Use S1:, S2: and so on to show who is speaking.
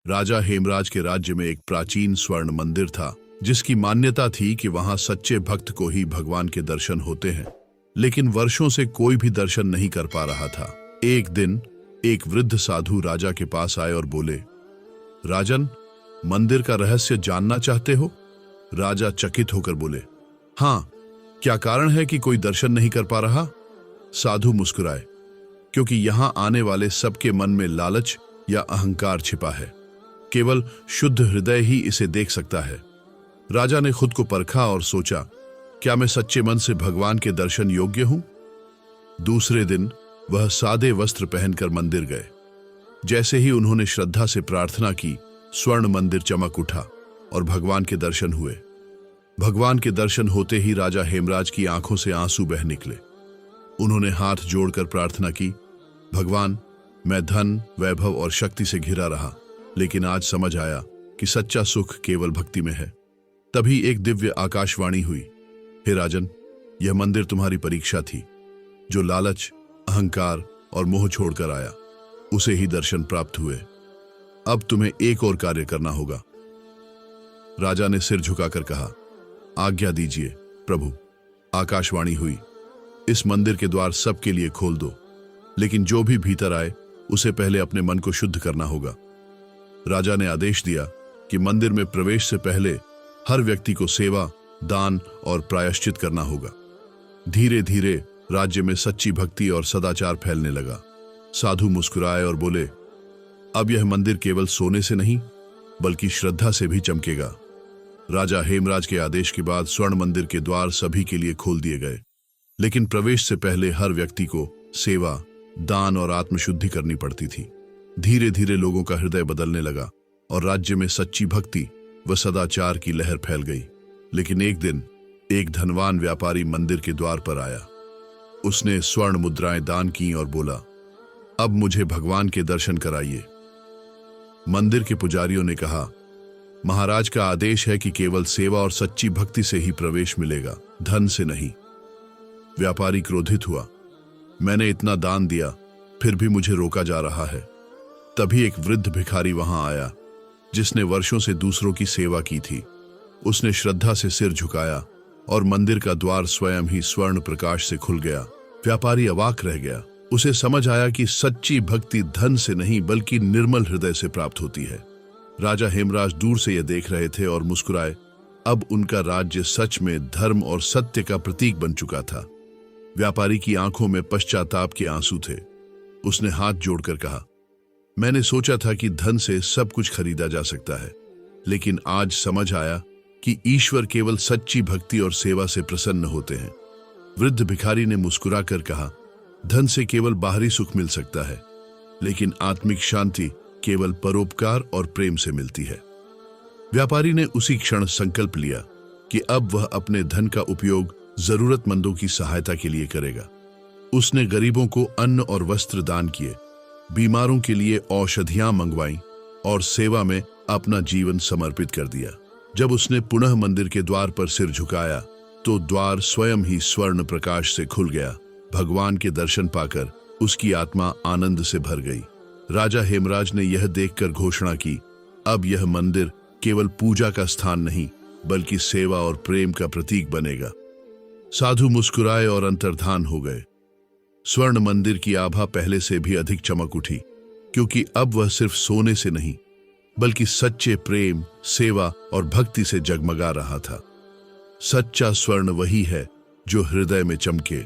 S1: राजा हेमराज के राज्य में एक प्राचीन स्वर्ण मंदिर था, जिसकी मान्यता थी कि वहां सच्चे भक्त को ही भगवान के दर्शन होते हैं। लेकिन वर्षों से कोई भी दर्शन नहीं कर पा रहा था। एक दिन एक वृद्ध साधु राजा के पास आए और बोले, राजन, मंदिर का रहस्य जानना चाहते हो? राजा चकित होकर बोले, हाँ, क्या कारण है कि कोई दर्शन नहीं कर पा रहा? साधु मुस्कुराए, क्योंकि यहां आने वाले सबके मन में लालच या अहंकार छिपा है। केवल शुद्ध हृदय ही इसे देख सकता है। राजा ने खुद को परखा और सोचा, क्या मैं सच्चे मन से भगवान के दर्शन योग्य हूं? दूसरे दिन वह सादे वस्त्र पहनकर मंदिर गए। जैसे ही उन्होंने श्रद्धा से प्रार्थना की, स्वर्ण मंदिर चमक उठा और भगवान के दर्शन हुए। भगवान के दर्शन होते ही राजा हेमराज की आंखों से आंसू बह निकले। उन्होंने हाथ जोड़कर प्रार्थना की, भगवान, मैं धन, वैभव और शक्ति से घिरा रहा, लेकिन आज समझ आया कि सच्चा सुख केवल भक्ति में है। तभी एक दिव्य आकाशवाणी हुई, हे राजन, यह मंदिर तुम्हारी परीक्षा थी। जो लालच, अहंकार और मोह छोड़कर आया, उसे ही दर्शन प्राप्त हुए। अब तुम्हें एक और कार्य करना होगा। राजा ने सिर झुकाकर कहा, आज्ञा दीजिए प्रभु। आकाशवाणी हुई, इस मंदिर के द्वार सबके लिए खोल दो, लेकिन जो भी भीतर आए उसे पहले अपने मन को शुद्ध करना होगा। राजा ने आदेश दिया कि मंदिर में प्रवेश से पहले हर व्यक्ति को सेवा, दान और प्रायश्चित करना होगा। धीरे धीरे राज्य में सच्ची भक्ति और सदाचार फैलने लगा। साधु मुस्कुराए और बोले, अब यह मंदिर केवल सोने से नहीं बल्कि श्रद्धा से भी चमकेगा। राजा हेमराज के आदेश के बाद स्वर्ण मंदिर के द्वार सभी के लिए खोल दिए गए, लेकिन प्रवेश से पहले हर व्यक्ति को सेवा, दान और आत्मशुद्धि करनी पड़ती थी। धीरे धीरे लोगों का हृदय बदलने लगा और राज्य में सच्ची भक्ति व सदाचार की लहर फैल गई। लेकिन एक दिन एक धनवान व्यापारी मंदिर के द्वार पर आया। उसने स्वर्ण मुद्राएं दान की और बोला, अब मुझे भगवान के दर्शन कराइए। मंदिर के पुजारियों ने कहा, महाराज का आदेश है कि केवल सेवा और सच्ची भक्ति से ही प्रवेश मिलेगा, धन से नहीं। व्यापारी क्रोधित हुआ, मैंने इतना दान दिया, फिर भी मुझे रोका जा रहा है। तभी एक वृद्ध भिखारी वहां आया, जिसने वर्षों से दूसरों की सेवा की थी। उसने श्रद्धा से सिर झुकाया और मंदिर का द्वार स्वयं ही स्वर्ण प्रकाश से खुल गया। व्यापारी अवाक रह गया। उसे समझ आया कि सच्ची भक्ति धन से नहीं बल्कि निर्मल हृदय से प्राप्त होती है। राजा हेमराज दूर से यह देख रहे थे और मुस्कुराए। अब उनका राज्य सच में धर्म और सत्य का प्रतीक बन चुका था। व्यापारी की आंखों में पश्चाताप के आंसू थे। उसने हाथ जोड़कर कहा, मैंने सोचा था कि धन से सब कुछ खरीदा जा सकता है, लेकिन आज समझ आया कि ईश्वर केवल सच्ची भक्ति और सेवा से प्रसन्न होते हैं। वृद्ध भिखारी ने मुस्कुराकर कहा, धन से केवल बाहरी सुख मिल सकता है, लेकिन आत्मिक शांति केवल परोपकार और प्रेम से मिलती है। व्यापारी ने उसी क्षण संकल्प लिया कि अब वह अपने धन का उपयोग जरूरतमंदों की सहायता के लिए करेगा। उसने गरीबों को अन्न और वस्त्र दान किए, बीमारों के लिए औषधियां मंगवाईं और सेवा में अपना जीवन समर्पित कर दिया। जब उसने पुनः मंदिर के द्वार पर सिर झुकाया तो द्वार स्वयं ही स्वर्ण प्रकाश से खुल गया। भगवान के दर्शन पाकर उसकी आत्मा आनंद से भर गई। राजा हेमराज ने यह देखकर घोषणा की, अब यह मंदिर केवल पूजा का स्थान नहीं बल्कि सेवा और प्रेम का प्रतीक बनेगा। साधु मुस्कुराए और अंतर्धान हो गए। स्वर्ण मंदिर की आभा पहले से भी अधिक चमक उठी, क्योंकि अब वह सिर्फ सोने से नहीं बल्कि सच्चे प्रेम, सेवा और भक्ति से जगमगा रहा था। सच्चा स्वर्ण वही है जो हृदय में चमके,